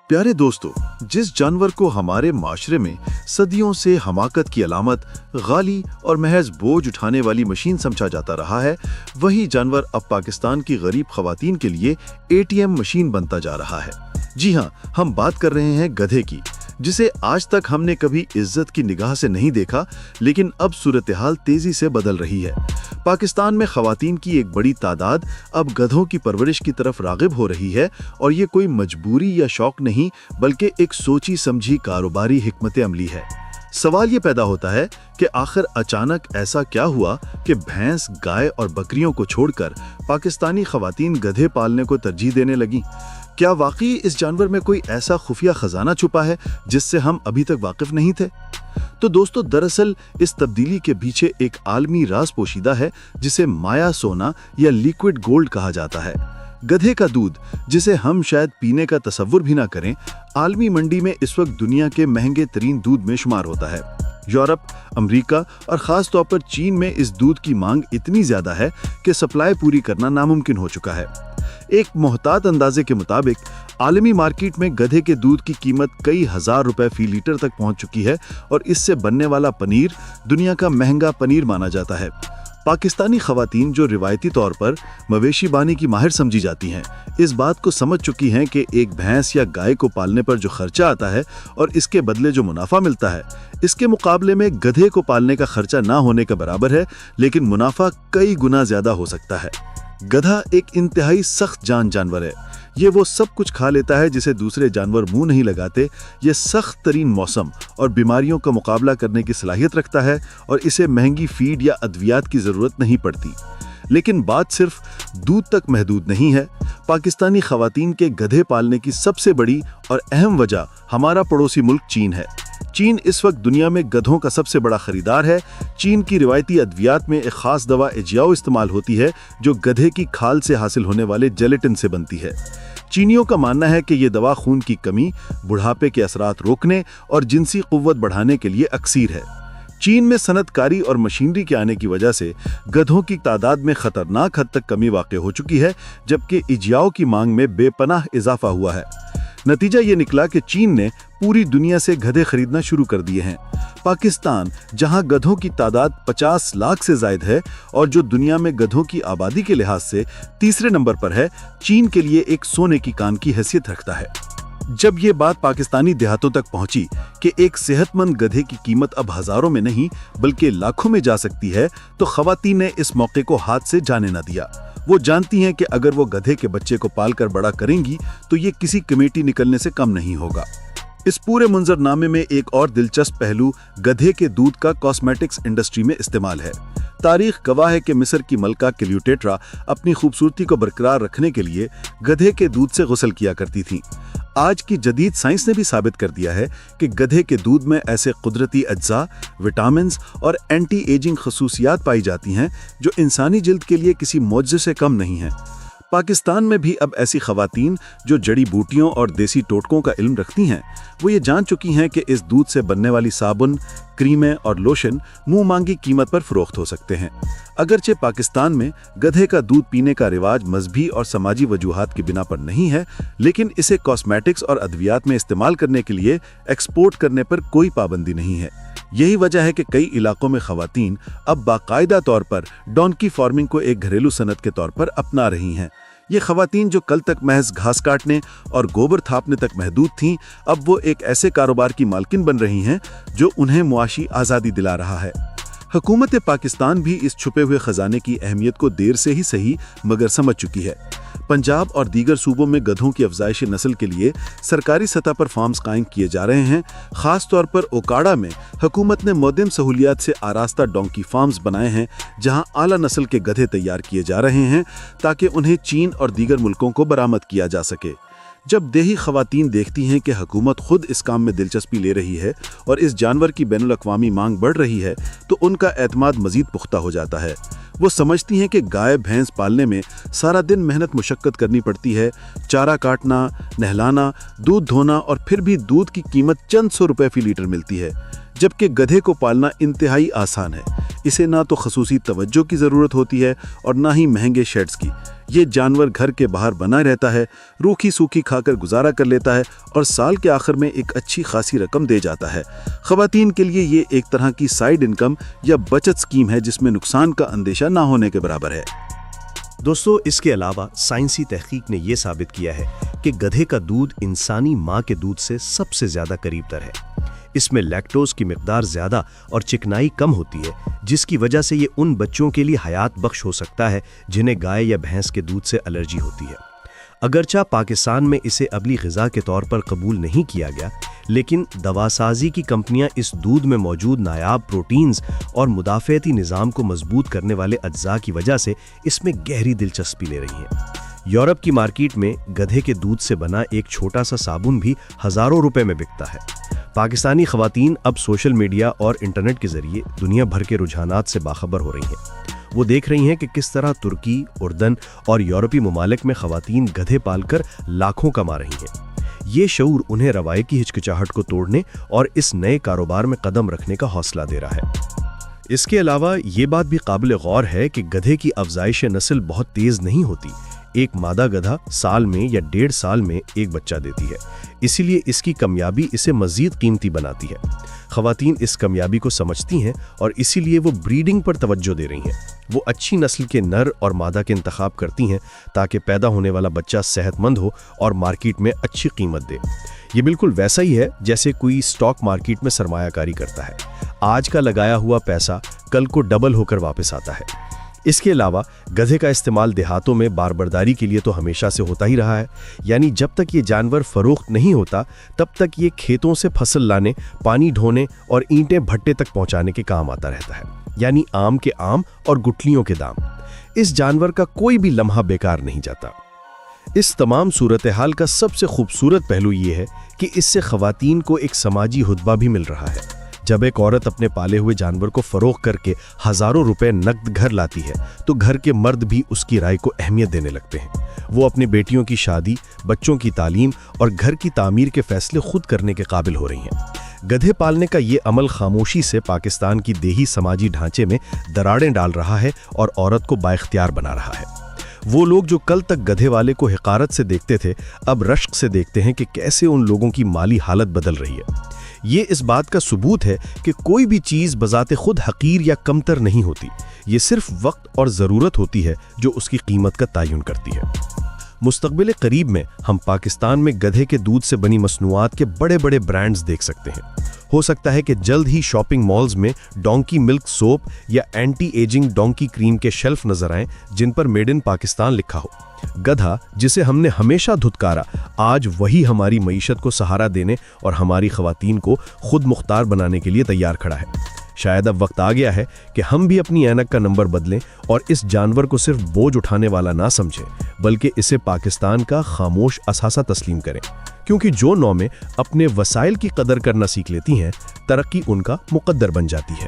प्यारे दोस्तों, जिस जानवर को हमारे माशरे में सदियों से हमाकत की अलामत, गाली और महज बोझ उठाने वाली मशीन समझा जाता रहा है, वही जानवर अब पाकिस्तान की गरीब खवातीन के लिए एटीएम मशीन बनता जा रहा है। जी हाँ, हम बात कर रहे हैं गधे की, जिसे आज तक हमने कभी इज्जत की निगाह से नहीं देखा, लेकिन अब सूरत-ए-हाल तेजी से बदल रही है। पाकिस्तान में खवातीन की एक बड़ी तादाद अब गधों की परवरिश की तरफ रागिब हो रही है, और ये कोई मजबूरी या शौक नहीं, बल्कि एक सोची समझी कारोबारी हिकमत अमली है। सवाल ये पैदा होता है कि आखिर अचानक ऐसा क्या हुआ कि भैंस, गाय और बकरियों को छोड़कर पाकिस्तानी खवातीन गधे पालने को तरजीह देने लगी। क्या वाकई इस जानवर में कोई ऐसा खुफिया खजाना छुपा है जिससे हम अभी तक वाकिफ नहीं थे? तो दोस्तों, दरअसल इस तब्दीली के पीछे एक आलमी राज पोशीदा है, जिसे माया सोना या लिक्विड गोल्ड कहा जाता है। गधे का दूध, जिसे हम शायद पीने का तसव्वुर भी ना करें, आलमी मंडी में इस वक्त दुनिया के महंगे तरीन दूध में शुमार होता है। यूरोप, अमेरिका और खास तौर पर चीन में इस दूध की मांग इतनी ज्यादा है कि सप्लाई पूरी करना नामुमकिन हो चुका है। एक मोहतात अंदाजे के मुताबिक आलमी मार्केट में गधे के दूध की कीमत कई हजार रुपए फी लीटर तक पहुंच चुकी है, और इससे बनने वाला पनीर दुनिया का महंगा पनीर माना जाता है। पाकिस्तानी खवातीन, जो रिवायती तौर पर मवेशी बानी की माहिर समझी जाती हैं, इस बात को समझ चुकी हैं कि एक भैंस या गाय को पालने पर जो खर्चा आता है और इसके बदले जो मुनाफा मिलता है, इसके मुकाबले में गधे को पालने का खर्चा ना होने के बराबर है, लेकिन मुनाफा कई गुना ज्यादा हो सकता है। गधा एक इंतहाई सख्त जानवर है। ये वो सब कुछ खा लेता है जिसे दूसरे जानवर मुंह नहीं लगाते। ये सख्त तरीन मौसम और बीमारियों का मुकाबला करने की सलाहियत रखता है, और इसे महंगी फीड या अद्वियात की जरूरत नहीं पड़ती। लेकिन बात सिर्फ दूध तक महदूद नहीं है। पाकिस्तानी खवातीन के गधे पालने की सबसे बड़ी और अहम वजह हमारा पड़ोसी मुल्क चीन है। चीन इस वक्त दुनिया में गधों का सबसे बड़ा खरीदार है। चीन की रिवायती अद्वियात में एक खास दवा एजियाओ इस्तेमाल होती है, जो गधे की खाल से हासिल होने वाले जेलेटिन से बनती है। चीनियों का मानना है कि यह दवा खून की कमी, बुढ़ापे के असरात रोकने और जिनसी कुव्वत बढ़ाने के लिए अक्सीर है। चीन में सनतकारी और मशीनरी के आने की वजह से गधों की तादाद में खतरनाक हद तक कमी वाक़ई हो चुकी है, जबकि एजियाओ की मांग में बेपनाह इजाफा हुआ है। नतीजा ये निकला कि चीन ने पूरी दुनिया से गधे खरीदना शुरू कर दिए हैं। पाकिस्तान, जहां गधों की तादाद 50 लाख से जायद है और जो दुनिया में गधों की आबादी के लिहाज से तीसरे नंबर पर है, चीन के लिए एक सोने की कान की हैसियत रखता है। जब ये बात पाकिस्तानी देहातों तक पहुंची कि एक सेहतमंद गधे की कीमत अब हजारों में नहीं बल्कि लाखों में जा सकती है, तो खवातीन ने इस मौके को हाथ से जाने न दिया। वो जानती हैं कि अगर वो गधे के बच्चे को पालकर बड़ा करेंगी तो ये किसी कमेटी निकलने से कम नहीं होगा। इस पूरे मुंजरनामे में एक और दिलचस्प पहलू गधे के दूध का कॉस्मेटिक्स इंडस्ट्री में इस्तेमाल है। तारीख गवाह है कि मिस्र की मलका क्लियोपेट्रा अपनी खूबसूरती को बरकरार रखने के लिए गधे के दूध से गुस्ल किया करती थीं। आज की जदीद साइंस ने भी साबित कर दिया है कि गधे के दूध में ऐसे कुदरती अज्जा, विटामिन्स और एंटी एजिंग खसूसियात पाई जाती हैं जो इंसानी जिल्द के लिए किसी मौजज़े से कम नहीं हैं। पाकिस्तान में भी अब ऐसी खवातीन जो जड़ी बूटियों और देसी टोटकों का इल्म रखती हैं, वो ये जान चुकी हैं कि इस दूध से बनने वाली साबुन, क्रीमें और लोशन मुंह मांगी कीमत पर फरोख्त हो सकते हैं। अगरचे पाकिस्तान में गधे का दूध पीने का रिवाज मजहबी और समाजी वजूहात की बिना पर नहीं है, लेकिन इसे कॉस्मेटिक्स और अद्वियात में इस्तेमाल करने के लिए एक्सपोर्ट करने पर कोई पाबंदी नहीं है। यही वजह है कि कई इलाकों में खवातीन अब बाकायदा तौर पर डोंकी फार्मिंग को एक घरेलू सनत के तौर पर अपना रही हैं। ये खवातीन जो कल तक महज घास काटने और गोबर थापने तक महदूद थीं, अब वो एक ऐसे कारोबार की मालकिन बन रही हैं जो उन्हें मुआशी आज़ादी दिला रहा है। हुकूमत पाकिस्तान भी इस छुपे हुए खजाने की अहमियत को देर से ही सही मगर समझ चुकी है। पंजाब और दीगर सूबों में गधों की अफजाइश नस्ल के लिए सरकारी सतह पर फार्म्स कायम किए जा रहे हैं। खास तौर पर ओकाड़ा में हुकूमत ने मोदम सहूलियात से आरास्ता डोंकी फार्म्स बनाए हैं, जहां आला नस्ल के गधे तैयार किए जा रहे हैं ताकि उन्हें चीन और दीगर मुल्कों को बरामद किया जा सके। जब देही खवातीन देखती हैं कि हुकूमत खुद इस काम में दिलचस्पी ले रही है और इस जानवर की बैनुल अक़वामी मांग बढ़ रही है, तो उनका एतमाद मजीद पुख्ता हो जाता है। वो समझती हैं कि गाय भैंस पालने में सारा दिन मेहनत मुशक्कत करनी पड़ती है, चारा काटना, नहलाना, दूध धोना, और फिर भी दूध की कीमत चंद सौ रुपए फी लीटर मिलती है, जबकि गधे को पालना इंतहाई आसान है। इसे ना तो खसूसी तवज्जो की ज़रूरत होती है और ना ही महंगे शेड्स की। ये जानवर घर के बाहर बना रहता है, रूखी सूखी खाकर गुजारा कर लेता है और साल के आखिर में एक अच्छी खासी रकम दे जाता है। खवातीन के लिए ये एक तरह की साइड इनकम या बचत स्कीम है जिसमें नुकसान का अंदेशा ना होने के बराबर है। दोस्तों, इसके अलावा साइंसी तहकीक ने यह साबित किया है कि गधे का दूध इंसानी माँ के दूध से सबसे ज्यादा करीब तर है। इसमें लैक्टोज की मिकदार ज्यादा और चिकनाई कम होती है, जिसकी वजह से ये उन बच्चों के लिए हयात बख्श हो सकता है जिन्हें गाय या भैंस के दूध से एलर्जी होती है। अगरचा पाकिस्तान में इसे अबली ग़िज़ा के तौर पर कबूल नहीं किया गया, लेकिन दवासाजी की कंपनियां इस दूध में मौजूद नायाब प्रोटीन्स और मुदाफ़ती निज़ाम को मजबूत करने वाले अज्जा की वजह से इसमें गहरी दिलचस्पी ले रही हैं। यूरोप की मार्केट में गधे के दूध से बना एक छोटा सा साबुन भी हज़ारों रुपए में बिकता है। पाकिस्तानी ख़वातीन अब सोशल मीडिया और इंटरनेट के ज़रिए दुनिया भर के रुझानात से बाखबर हो रही हैं। वो देख रही हैं कि किस तरह तुर्की, उर्दन और यूरोपी ममालिक में ख़वातीन गधे पालकर लाखों कमा रही हैं। ये शऊर उन्हें रवायती हिचकिचाहट को तोड़ने और इस नए कारोबार में कदम रखने का हौसला दे रहा है। इसके अलावा ये बात भी काबिल गौर है कि गधे की अफजाइश नस्ल बहुत तेज़ नहीं होती। एक मादा गधा साल में या 1.5 साल में एक बच्चा देती है, इसीलिए इसकी कामयाबी इसे मज़ीद कीमती बनाती है। ख़वातीन इस कामयाबी को समझती हैं और इसीलिए वो ब्रीडिंग पर तवज्जो दे रही हैं। वो अच्छी नस्ल के नर और मादा के इंतखाब करती हैं ताकि पैदा होने वाला बच्चा सेहतमंद हो और मार्केट में अच्छी कीमत दे। ये बिल्कुल वैसा ही है जैसे कोई स्टॉक मार्केट में सरमायाकारी करता है। आज का लगाया हुआ पैसा कल को डबल होकर वापस आता है। इसके अलावा गधे का इस्तेमाल देहातों में बारबरदारी के लिए तो हमेशा से होता ही रहा है, यानी जब तक ये जानवर फरोख्त नहीं होता तब तक ये खेतों से फसल लाने, पानी ढोने और ईंटें भट्टे तक पहुंचाने के काम आता रहता है, यानी आम के आम और गुठलियों के दाम। इस जानवर का कोई भी लम्हा बेकार नहीं जाता। इस तमाम सूरत हाल का सबसे खूबसूरत पहलू ये है कि इससे ख़वातीन को एक समाजी हुतबा भी मिल रहा है। जब एक औरत अपने पाले हुए जानवर को फरोख्त करके हज़ारों रुपए नकद घर लाती है तो घर के मर्द भी उसकी राय को अहमियत देने लगते हैं। वो अपनी बेटियों की शादी, बच्चों की तालीम और घर की तामीर के फैसले खुद करने के काबिल हो रही हैं। गधे पालने का ये अमल खामोशी से पाकिस्तान की देही समाजी ढांचे में दरारें डाल रहा है और औरत को बाइख्तियार बना रहा है। वो लोग जो कल तक गधे वाले को हिकारत से देखते थे, अब रश्क से देखते हैं कि कैसे उन लोगों की माली हालत बदल रही है। ये इस बात का सबूत है कि कोई भी चीज़ बजाते खुद हकीर या कमतर नहीं होती। ये सिर्फ वक्त और ज़रूरत होती है जो उसकी कीमत का तयन करती है। मुस्तक़बिल करीब में हम पाकिस्तान में गधे के दूध से बनी मसनूआत के बड़े बड़े ब्रांड्स देख सकते हैं। हो सकता है कि जल्द ही शॉपिंग मॉल्स में डोंकी मिल्क सोप या एंटी एजिंग डोंकी क्रीम के शेल्फ नजर आएं जिन पर मेड इन पाकिस्तान लिखा हो। गधा, जिसे हमने हमेशा धुतकारा, आज वही हमारी मईशत को सहारा देने और हमारी ख़वातीन को खुद मुख्तार बनाने के लिए तैयार खड़ा है। शायद अब वक्त आ गया है कि हम भी अपनी ऐनक का नंबर बदलें और इस जानवर को सिर्फ बोझ उठाने वाला ना समझें, बल्कि इसे पाकिस्तान का खामोश असासा तस्लीम करें। क्योंकि जो नौमें अपने वसाइल की कदर करना सीख लेती हैं, तरक्की उनका मुकद्दर बन जाती है।